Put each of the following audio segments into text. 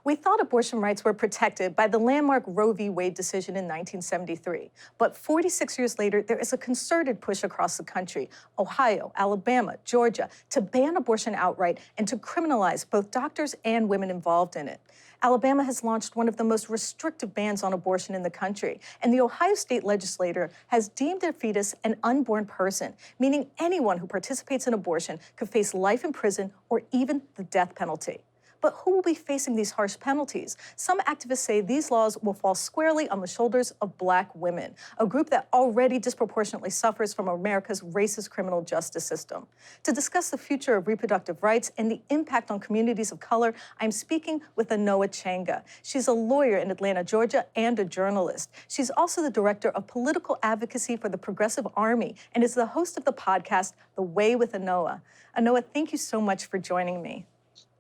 We thought abortion rights were protected by the landmark Roe v. Wade decision in 1973. But 46 years later, there is a concerted push across the country, Ohio, Alabama, Georgia, to ban abortion outright and to criminalize both doctors and women involved in it. Alabama has launched one of the most restrictive bans on abortion in the country, and the Ohio state legislature has deemed a fetus an unborn person, meaning anyone who participates in abortion could face life in prison or even the death penalty. But who will be facing these harsh penalties? Some activists say these laws will fall squarely on the shoulders of Black women, a group that already disproportionately suffers from America's racist criminal justice system. To discuss the future of reproductive rights and the impact on communities of color, I'm speaking with Anoa Changa. She's a lawyer in Atlanta, Georgia, and a journalist. She's also the director of political advocacy for the Progressive Army and is the host of the podcast, The Way with Anoa. Anoa, thank you so much for joining me.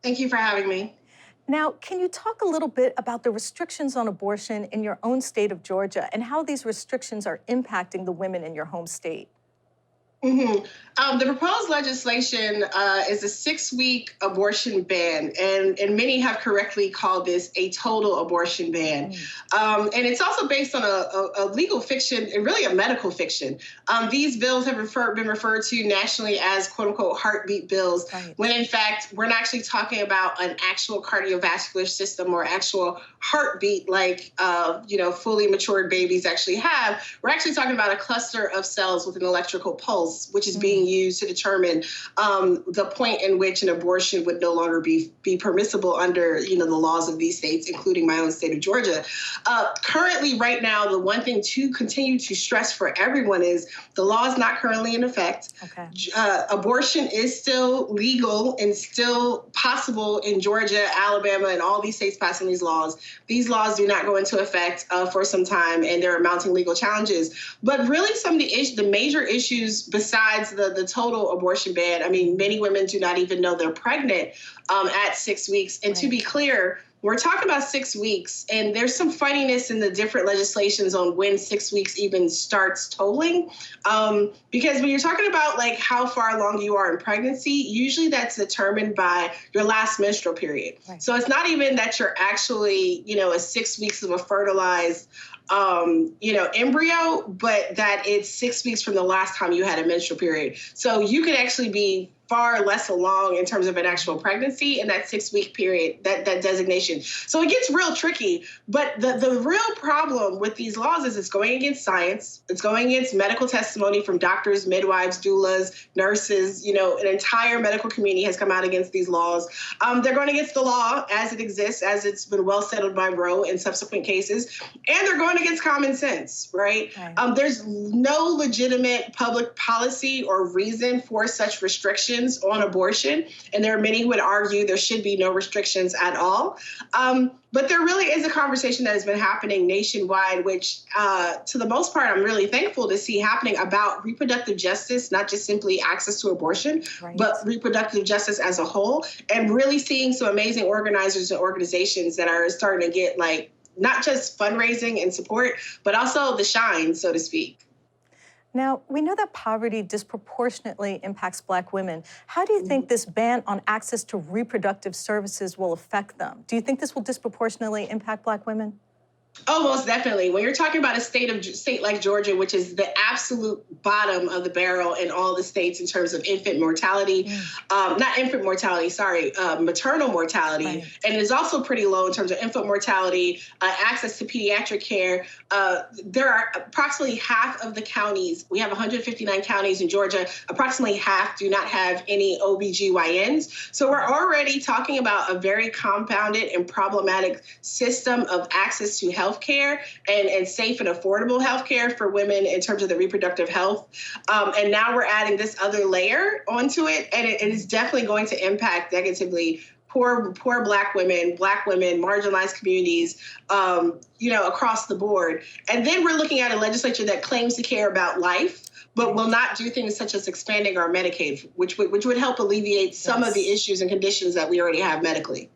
Thank you for having me. Now, can you talk a little bit about the restrictions on abortion in your own state of Georgia and how these restrictions are impacting the women in your home state? The proposed legislation is a 6-week abortion ban, and many have correctly called this a total abortion ban. And it's also based on a legal fiction and really a medical fiction. These bills have been referred to nationally as quote unquote heartbeat bills, when in fact we're not actually talking about an actual cardiovascular system or actual heartbeat like fully matured babies actually have. We're actually talking about a cluster of cells with an electrical pulse, which is being used to determine the point in which an abortion would no longer be permissible under the laws of these states, including my own state of Georgia. Currently, right now, the one thing to continue to stress for everyone is the law is not currently in effect. Okay. Abortion is still legal and still possible in Georgia, Alabama, and all these states passing these laws. These laws do not go into effect for some time, and there are mounting legal challenges. But really, some of the major issues besides the total abortion ban, I mean, many women do not even know they're pregnant at 6 weeks. And to be clear, we're talking about 6 weeks, and there's some funniness in the different legislations on when 6 weeks even starts tolling. Because when you're talking about like how far along you are in pregnancy, usually that's determined by your last menstrual period. Right. So it's not even that you're actually, a 6 weeks of a fertilized embryo, but that it's 6 weeks from the last time you had a menstrual period. So you could actually be far less along in terms of an actual pregnancy in that 6-week period, that designation. So it gets real tricky. But the real problem with these laws is it's going against science. It's going against medical testimony from doctors, midwives, doulas, nurses. An entire medical community has come out against these laws. They're going against the law as it exists, as it's been well settled by Roe in subsequent cases. And they're going against common sense, right? There's no legitimate public policy or reason for such restrictions on abortion. And there are many who would argue there should be no restrictions at all. But there really is a conversation that has been happening nationwide, which to the most part, I'm really thankful to see happening about reproductive justice, not just simply access to abortion, but reproductive justice as a whole, and really seeing some amazing organizers and organizations that are starting to get not just fundraising and support, but also the shine, so to speak. Now, we know that poverty disproportionately impacts Black women. How do you think this ban on access to reproductive services will affect them? Do you think this will disproportionately impact Black women? Oh, most definitely. When you're talking about a state like Georgia, which is the absolute bottom of the barrel in all the states in terms of infant mortality, not infant mortality, sorry, maternal mortality, and it is also pretty low in terms of infant mortality, access to pediatric care. There are approximately half of the counties. We have 159 counties in Georgia. Approximately half do not have any OBGYNs. So we're already talking about a very compounded and problematic system of access to healthcare and safe and affordable healthcare for women in terms of the reproductive health. And now we're adding this other layer onto it, and it is definitely going to impact negatively poor Black women, marginalized communities, across the board. And then we're looking at a legislature that claims to care about life, but will not do things such as expanding our Medicaid, which would help alleviate some of the issues and conditions that we already have medically.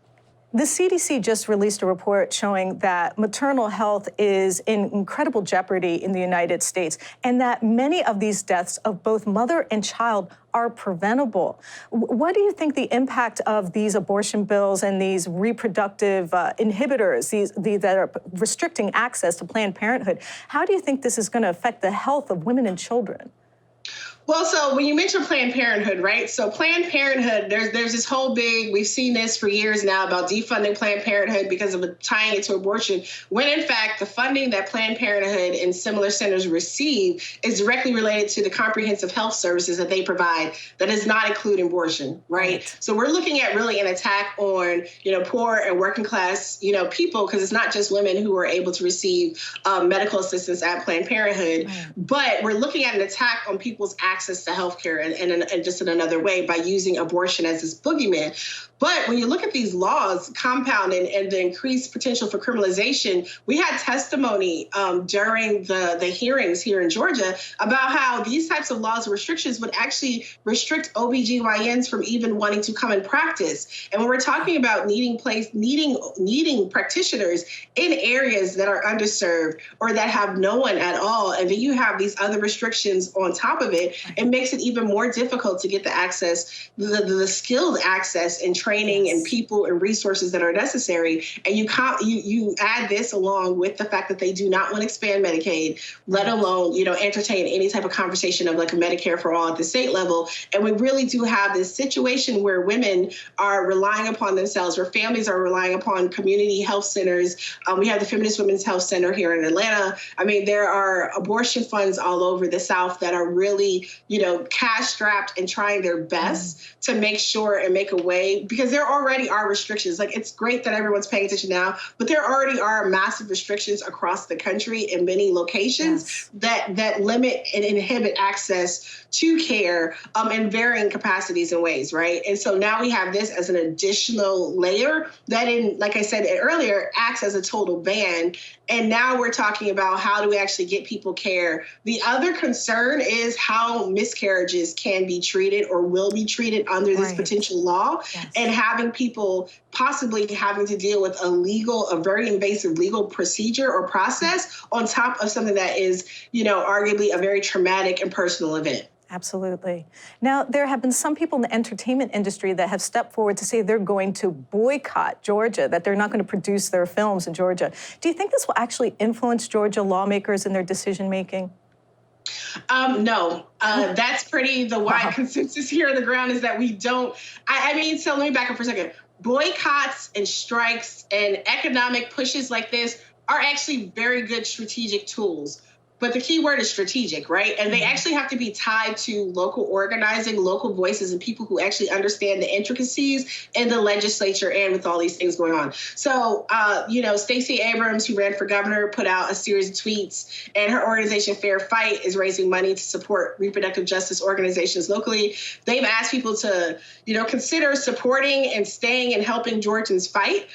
The CDC just released a report showing that maternal health is in incredible jeopardy in the United States, and that many of these deaths of both mother and child are preventable. What do you think the impact of these abortion bills and these reproductive inhibitors, these that are restricting access to Planned Parenthood, how do you think this is going to affect the health of women and children? Well, so when you mention Planned Parenthood, right? So Planned Parenthood, there's this whole big, we've seen this for years now about defunding Planned Parenthood because of tying it to abortion, when in fact the funding that Planned Parenthood and similar centers receive is directly related to the comprehensive health services that they provide that does not include abortion, right? So we're looking at really an attack on, poor and working class, people, because it's not just women who are able to receive medical assistance at Planned Parenthood, but we're looking at an attack on people's access to healthcare and just in another way by using abortion as this boogeyman. But when you look at these laws compounding and the increased potential for criminalization, we had testimony during the hearings here in Georgia about how these types of laws and restrictions would actually restrict OBGYNs from even wanting to come and practice. And when we're talking about needing practitioners in areas that are underserved or that have no one at all, and then you have these other restrictions on top of it, it makes it even more difficult to get the access, the skilled access and training and people and resources that are necessary. And you add this along with the fact that they do not want to expand Medicaid, let alone, entertain any type of conversation of like a Medicare for all at the state level. And we really do have this situation where women are relying upon themselves, where families are relying upon community health centers. We have the Feminist Women's Health Center here in Atlanta. I mean, there are abortion funds all over the South that are really, cash strapped and trying their best to make sure and make a way, because there already are restrictions. Like, it's great that everyone's paying attention now, but there already are massive restrictions across the country in many locations that limit and inhibit access to care in varying capacities and ways, right? And so now we have this as an additional layer that, like I said earlier, acts as a total ban. And now we're talking about how do we actually get people care. The other concern is how miscarriages can be treated or will be treated under this potential law, and having people possibly having to deal with a very invasive legal procedure or process on top of something that is, arguably a very traumatic and personal event. Absolutely. Now, there have been some people in the entertainment industry that have stepped forward to say they're going to boycott Georgia, that they're not going to produce their films in Georgia. Do you think this will actually influence Georgia lawmakers in their decision-making? No, that's the wide consensus here on the ground is that we don't. So let me back up for a second. Boycotts and strikes and economic pushes like this are actually very good strategic tools. But the key word is strategic, right? And they actually have to be tied to local organizing, local voices, and people who actually understand the intricacies in the legislature and with all these things going on. So, Stacey Abrams, who ran for governor, put out a series of tweets, and her organization Fair Fight is raising money to support reproductive justice organizations locally. They've asked people to, consider supporting and staying and helping Georgians fight.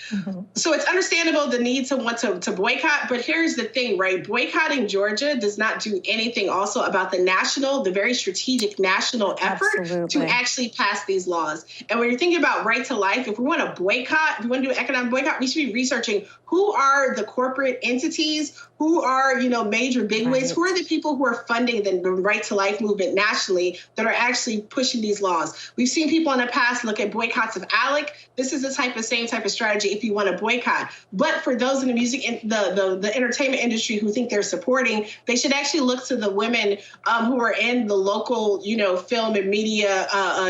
So it's understandable the need to want to boycott. But here's the thing, right? Boycotting Georgia does not do anything also about the very strategic national effort to actually pass these laws. And when you're thinking about right to life, if we want to boycott, if we want to do an economic boycott, we should be researching who are the corporate entities, who are, major bigwigs, who are the people who are funding the right to life movement nationally that are actually pushing these laws. We've seen people in the past look at boycotts of ALEC. This is the same type of strategy if you want to boycott. But for those in the music and the entertainment industry who think they're supporting, they should actually look to the women who are in the local, film and media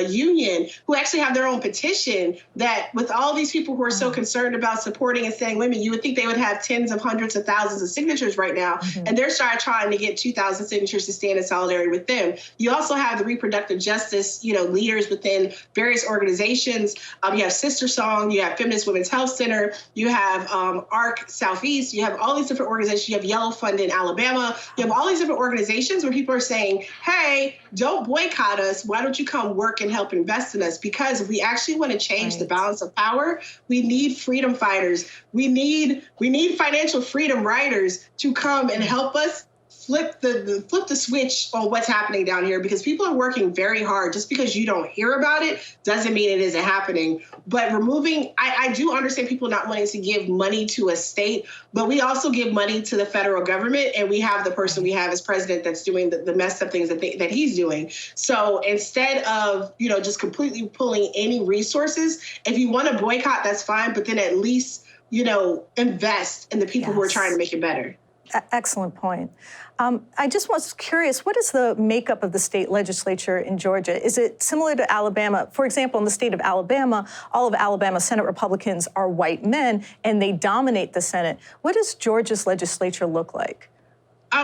union, who actually have their own petition that with all these people who are so concerned about supporting and saying women, you would think they would have tens of hundreds of thousands of signatures right now. And they're trying to get 2,000 signatures to stand in solidarity with them. You also have the reproductive justice, leaders within various organizations. You have Sister Song, you have Feminist Women's Health Center, you have ARC Southeast, you have all these different organizations. You have Yellow Fund in Alabama. You have all these different organizations where people are saying, hey, don't boycott us. Why don't you come work and help invest in us? Because if we actually want to change the balance of power, we need freedom fighters. We need financial freedom writers to come and help us flip the switch on what's happening down here, because people are working very hard. Just because you don't hear about it doesn't mean it isn't happening. But I do understand people not wanting to give money to a state, but we also give money to the federal government, and we have the person we have as president that's doing the messed up things that he's doing. So instead of, just completely pulling any resources, if you want to boycott, that's fine, but then at least, invest in the people who are trying to make it better. Excellent point. I just was curious, what is the makeup of the state legislature in Georgia? Is it similar to Alabama? For example, in the state of Alabama, all of Alabama Senate Republicans are white men, and they dominate the Senate. What does Georgia's legislature look like?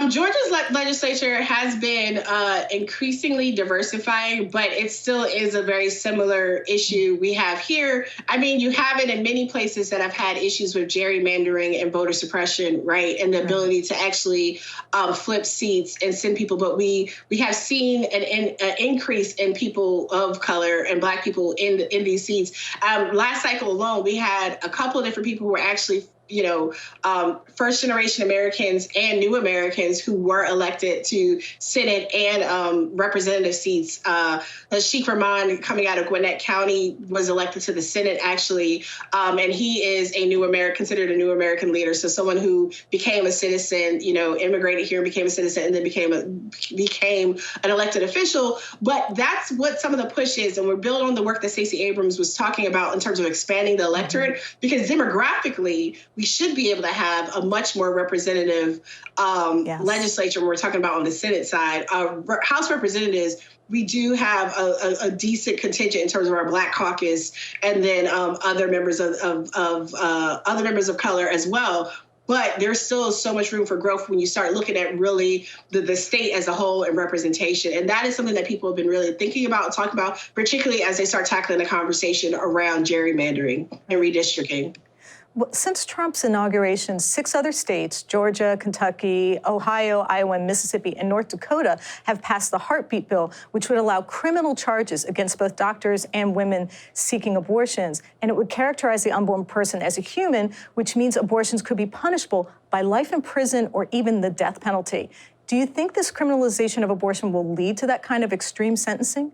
Georgia's legislature has been increasingly diversifying, but it still is a very similar issue we have here. I mean, you have it in many places that have had issues with gerrymandering and voter suppression, right? And the ability to actually flip seats and send people. But we have seen an increase in people of color and Black people in these seats. Last cycle alone, we had a couple of different people who were actually first generation Americans and new Americans who were elected to Senate and representative seats. Sheikh Rahman, coming out of Gwinnett County, was elected to the Senate, actually. And he is considered a new American leader. So someone who became a citizen, immigrated here, became a citizen, and then became an elected official. But that's what some of the push is. And we're building on the work that Stacey Abrams was talking about in terms of expanding the electorate, because demographically, we should be able to have a much more representative legislature when we're talking about on the Senate side. House Representatives, we do have a decent contingent in terms of our Black caucus, and then other members of color as well. But there's still so much room for growth when you start looking at really the state as a whole and representation. And that is something that people have been really thinking about and talking about, particularly as they start tackling the conversation around gerrymandering and redistricting. Well, since Trump's inauguration, 6 other states, Georgia, Kentucky, Ohio, Iowa, and Mississippi, and North Dakota, have passed the heartbeat bill, which would allow criminal charges against both doctors and women seeking abortions. And it would characterize the unborn person as a human, which means abortions could be punishable by life in prison or even the death penalty. Do you think this criminalization of abortion will lead to that kind of extreme sentencing?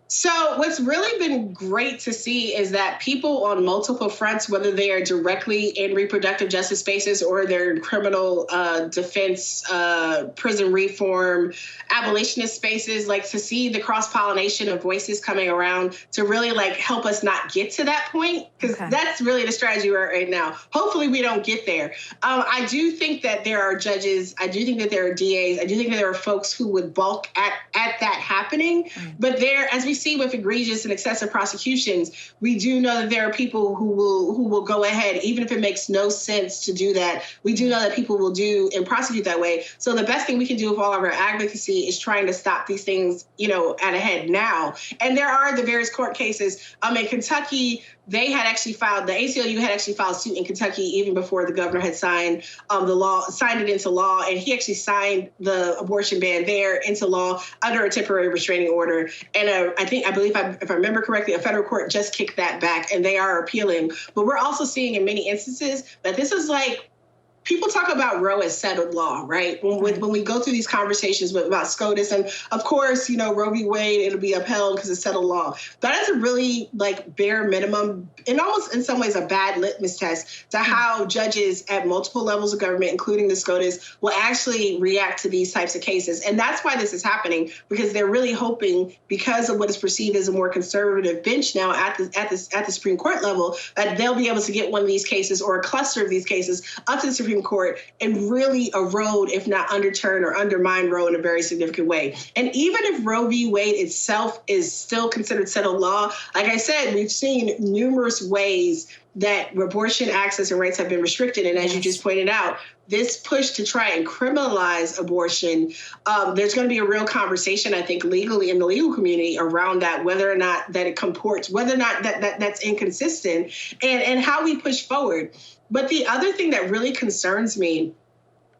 So what's really been great to see is that people on multiple fronts, whether they are directly in reproductive justice spaces or they're in criminal defense, prison reform, abolitionist spaces, like to see the cross-pollination of voices coming around to really help us not get to that point, because that's really the strategy we're right now. Hopefully we don't get there. I do think that there are judges. I do think that there are DAs. I do think that there are folks who would balk at that happening. But as we see with egregious and excessive prosecutions, we do know that there are people who will go ahead, even if it makes no sense to do that. We do know that people will do and prosecute that way. So the best thing we can do with all of our advocacy is trying to stop these things, at a head now. And there are the various court cases. In Kentucky, the ACLU had actually filed suit in Kentucky even before the governor had signed it into law, and he actually signed the abortion ban there into law under a temporary restraining order. And I believe, if I remember correctly, a federal court just kicked that back, and they are appealing. But we're also seeing in many instances that this is people talk about Roe as settled law, right? When we go through these conversations about SCOTUS, and of course, Roe v. Wade, it'll be upheld because it's settled law. That is a really bare minimum, and almost in some ways a bad litmus test to how judges at multiple levels of government, including the SCOTUS, will actually react to these types of cases. And that's why this is happening, because they're really hoping, because of what is perceived as a more conservative bench now at the Supreme Court level, that they'll be able to get one of these cases or a cluster of these cases up to the Supreme Court and really erode, if not underturn or undermine Roe in a very significant way. And even if Roe v. Wade itself is still considered settled law, like I said, we've seen numerous ways that abortion access and rights have been restricted. And as you just pointed out, this push to try and criminalize abortion, there's going to be a real conversation, I think, legally in the legal community around that, whether or not that it comports, whether or not that's inconsistent, and how we push forward. But the other thing that really concerns me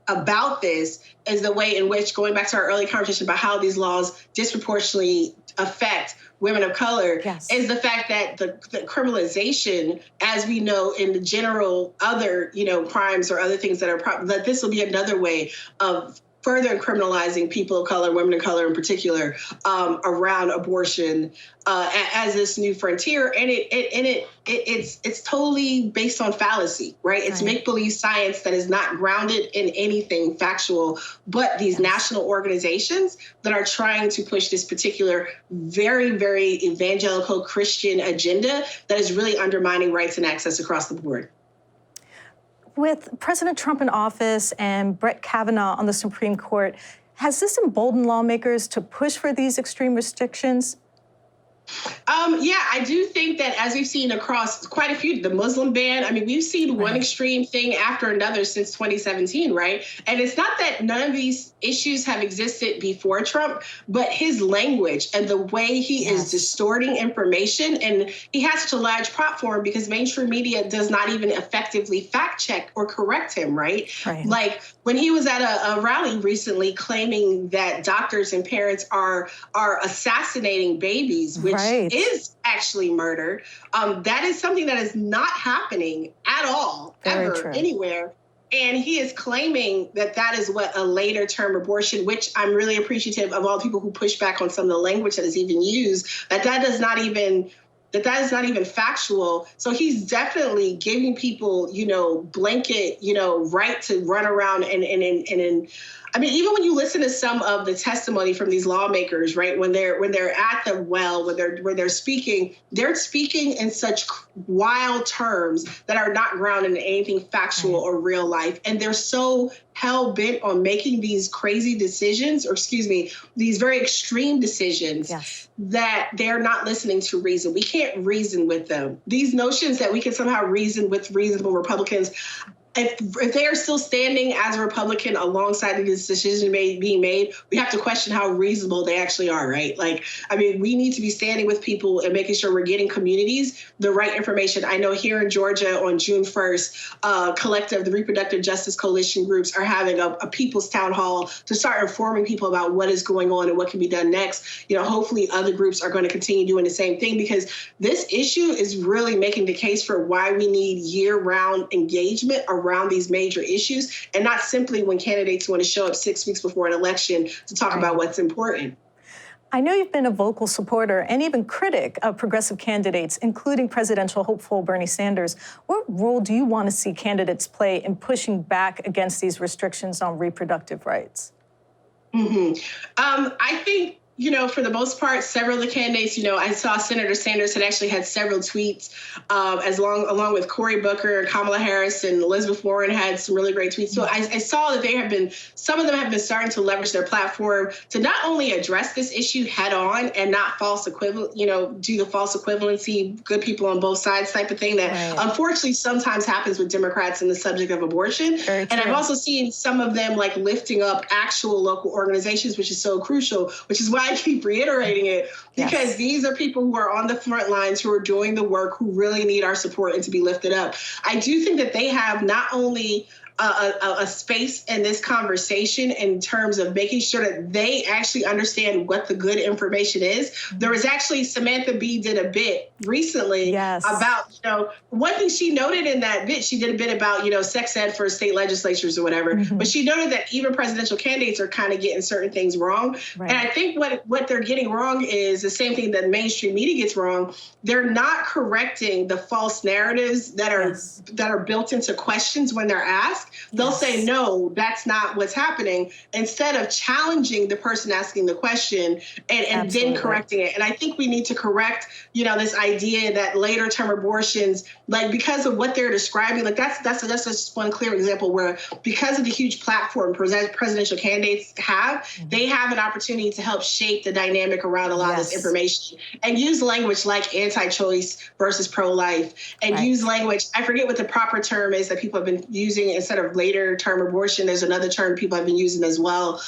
about this is the way in which, going back to our early conversation about how these laws disproportionately affect women of color, is the fact that the criminalization, as we know in the general other, crimes or other things that are, that this will be another way of further criminalizing people of color, women of color in particular, around abortion as this new frontier. And it's totally based on fallacy, right? It's make-believe science that is not grounded in anything factual, but these national organizations that are trying to push this particular very, very evangelical Christian agenda that is really undermining rights and access across the board. With President Trump in office and Brett Kavanaugh on the Supreme Court, has this emboldened lawmakers to push for these extreme restrictions? Yeah, I do think that as we've seen across quite a few, the Muslim ban, I mean, we've seen one extreme thing after another since 2017, right? And it's not that none of these issues have existed before Trump, but his language and the way he is distorting information, and he has such a large platform because mainstream media does not even effectively fact check or correct him, right? Like when he was at a rally recently claiming that doctors and parents are assassinating babies, which is actually murder. That is something that is not happening at all, ever, anywhere. And he is claiming that that is what a later term abortion, which I'm really appreciative of all people who push back on some of the language that is even used, that is not even factual. So he's definitely giving people, blanket, right to run around and I mean, even when you listen to some of the testimony from these lawmakers, right, when they're at the well, when they're speaking in such wild terms that are not grounded in anything factual or real life, and they're so hell bent on making these crazy decisions, these very extreme decisions, that they're not listening to reason. We can't reason with them. These notions that we can somehow reason with reasonable Republicans. If they are still standing as a Republican alongside of this decision being made, we have to question how reasonable they actually are, right? Like, I mean, we need to be standing with people and making sure we're getting communities the right information. I know here in Georgia on June 1st, collective, the Reproductive Justice Coalition groups are having a people's town hall to start informing people about what is going on and what can be done next. Hopefully other groups are going to continue doing the same thing, because this issue is really making the case for why we need year-round engagement around these major issues, and not simply when candidates want to show up 6 weeks before an election to talk about what's important. I know you've been a vocal supporter and even critic of progressive candidates, including presidential hopeful Bernie Sanders. What role do you want to see candidates play in pushing back against these restrictions on reproductive rights? I think, for the most part, several of the candidates, I saw Senator Sanders had several tweets, along with Cory Booker and Kamala Harris, and Elizabeth Warren had some really great tweets. So I saw that some of them have been starting to leverage their platform to not only address this issue head on and not do the false equivalency, good people on both sides type of thing that unfortunately sometimes happens with Democrats in the subject of abortion. And I've also seen some of them lifting up actual local organizations, which is so crucial, which is why I keep reiterating it, because these are people who are on the front lines, who are doing the work, who really need our support and to be lifted up. I do think that they have not only a space in this conversation in terms of making sure that they actually understand what the good information is. There was actually, Samantha Bee did a bit recently about, one thing she noted in that bit, she did a bit about, sex ed for state legislatures or whatever, but she noted that even presidential candidates are kind of getting certain things wrong. And I think what they're getting wrong is the same thing that mainstream media gets wrong. They're not correcting the false narratives that are built into questions when they're asked. They'll say, no, that's not what's happening, instead of challenging the person asking the question and then correcting it. And I think we need to correct, this idea that later term abortions, because of what they're describing, that's just one clear example where, because of the huge platform presidential candidates have, they have an opportunity to help shape the dynamic around a lot of this information and use language like anti-choice versus pro-life, and use language, I forget what the proper term is that people have been using instead of later term abortion. There's another term people have been using as well,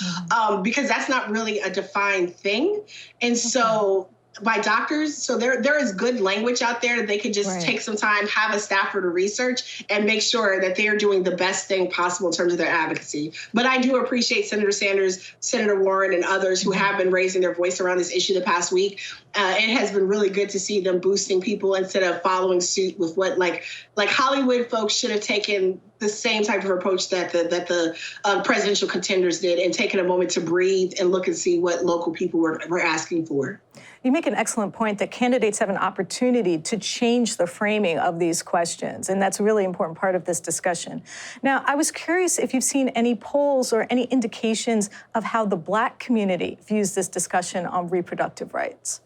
because that's not really a defined thing. And so by doctors. So there is good language out there that they could just take some time, have a staffer to research and make sure that they are doing the best thing possible in terms of their advocacy. But I do appreciate Senator Sanders, Senator Warren, and others who have been raising their voice around this issue the past week. It has been really good to see them boosting people instead of following suit with what like Hollywood folks should have taken the same type of approach that the presidential contenders did, and taken a moment to breathe and look and see what local people were asking for. You make an excellent point that candidates have an opportunity to change the framing of these questions, and that's a really important part of this discussion. Now, I was curious if you've seen any polls or any indications of how the Black community views this discussion on reproductive rights.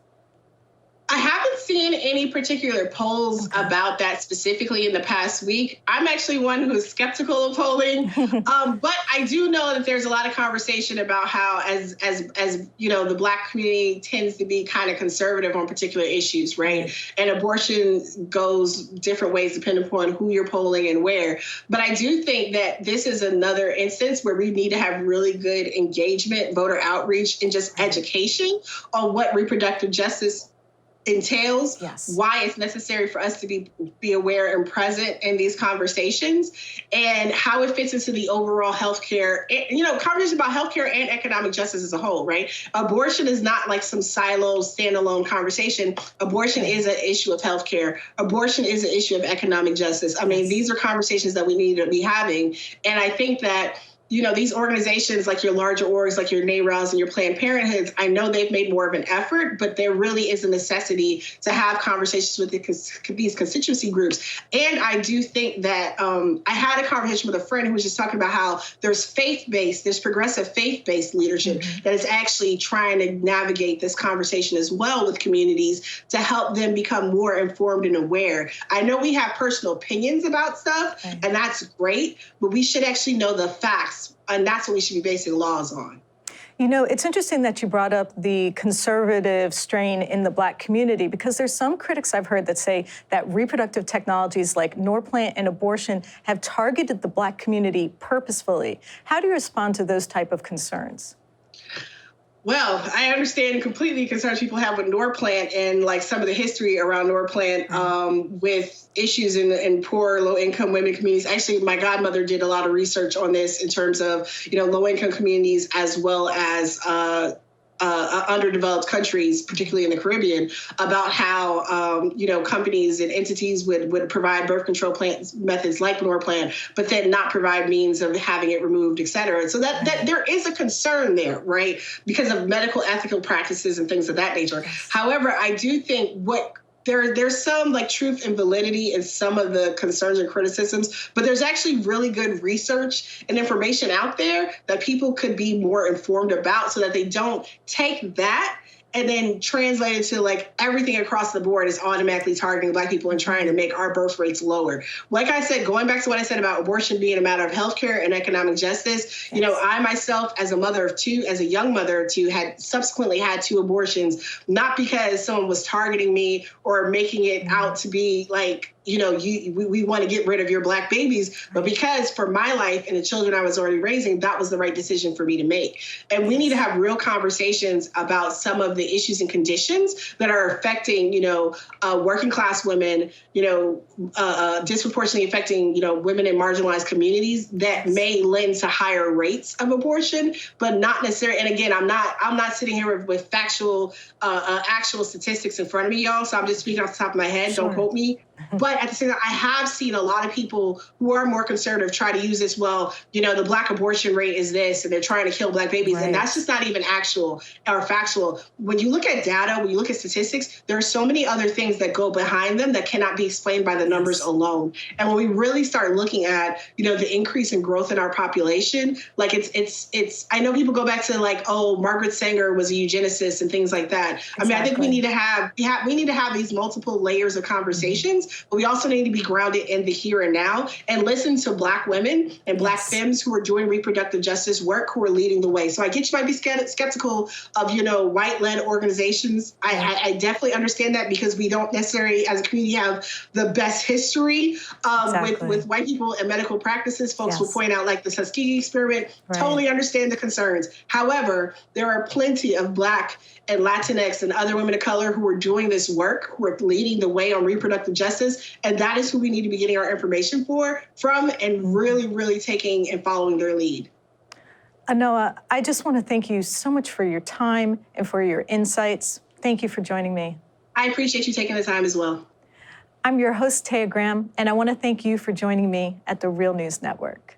I haven't seen any particular polls about that specifically in the past week. I'm actually one who is skeptical of polling, but I do know that there's a lot of conversation about how, as you know, the Black community tends to be kind of conservative on particular issues, right? And abortion goes different ways depending upon who you're polling and where. But I do think that this is another instance where we need to have really good engagement, voter outreach, and just education on what reproductive justice entails, why it's necessary for us to be aware and present in these conversations, and how it fits into the overall healthcare, conversation about healthcare and economic justice as a whole, right? Abortion is not like some siloed, standalone conversation. Abortion is an issue of healthcare. Abortion is an issue of economic justice. I mean, these are conversations that we need to be having. And I think that these organizations like your larger orgs, like your NARALs and your Planned Parenthoods, I know they've made more of an effort, but there really is a necessity to have conversations with these constituency groups. And I do think that I had a conversation with a friend who was just talking about how there's progressive faith-based leadership that is actually trying to navigate this conversation as well with communities to help them become more informed and aware. I know we have personal opinions about stuff, and that's great, but we should actually know the facts. And that's what we should be basing laws on. It's interesting that you brought up the conservative strain in the Black community, because there's some critics I've heard that say that reproductive technologies like Norplant and abortion have targeted the Black community purposefully. How do you respond to those type of concerns? Well, I understand completely concerns people have with Norplant and like some of the history around Norplant with issues in poor, low-income women communities. Actually, my godmother did a lot of research on this in terms of, low-income communities as well as underdeveloped countries, particularly in the Caribbean, about how, companies and entities would provide birth control methods like Norplant, but then not provide means of having it removed, et cetera. So that there is a concern there, right, because of medical ethical practices and things of that nature. However, I do think there's some truth and validity in some of the concerns and criticisms, but there's actually really good research and information out there that people could be more informed about so that they don't take that and then translate it to everything across the board is automatically targeting Black people and trying to make our birth rates lower. Like I said, going back to what I said about abortion being a matter of healthcare and economic justice, I myself, as a mother of two, as a young mother of two, had subsequently had 2 abortions, not because someone was targeting me or making it out to be we want to get rid of your Black babies, but because for my life and the children I was already raising, that was the right decision for me to make. And we need to have real conversations about some of the issues and conditions that are affecting, working class women, disproportionately affecting, women in marginalized communities that may lend to higher rates of abortion, but not necessarily. And again, I'm not sitting here with factual, actual statistics in front of me, y'all. So I'm just speaking off the top of my head. Sure. Don't quote me. But at the same time, I have seen a lot of people who are more conservative try to use this. Well, the Black abortion rate is this, and they're trying to kill Black babies. Right. And that's just not even actual or factual. When you look at data, when you look at statistics, there are so many other things that go behind them that cannot be explained by the numbers alone. And when we really start looking at, the increase in growth in our population, it's I know people go back to Margaret Sanger was a eugenicist and things like that. Exactly. I mean, I think we need to have these multiple layers of conversations decades, but we also need to be grounded in the here and now and listen to Black women and Black femmes who are doing reproductive justice work, who are leading the way. So I get you might be skeptical of, white-led organizations. I definitely understand that, because we don't necessarily, as a community, have the best history with white people and medical practices. Folks will point out, like the Tuskegee experiment, totally understand the concerns. However, there are plenty of Black and Latinx and other women of color who are doing this work, who are leading the way on reproductive justice, and that is who we need to be getting our information from and really, really taking and following their lead. Anoa, I just want to thank you so much for your time and for your insights. Thank you for joining me. I appreciate you taking the time as well. I'm your host, Taya Graham, and I want to thank you for joining me at the Real News Network.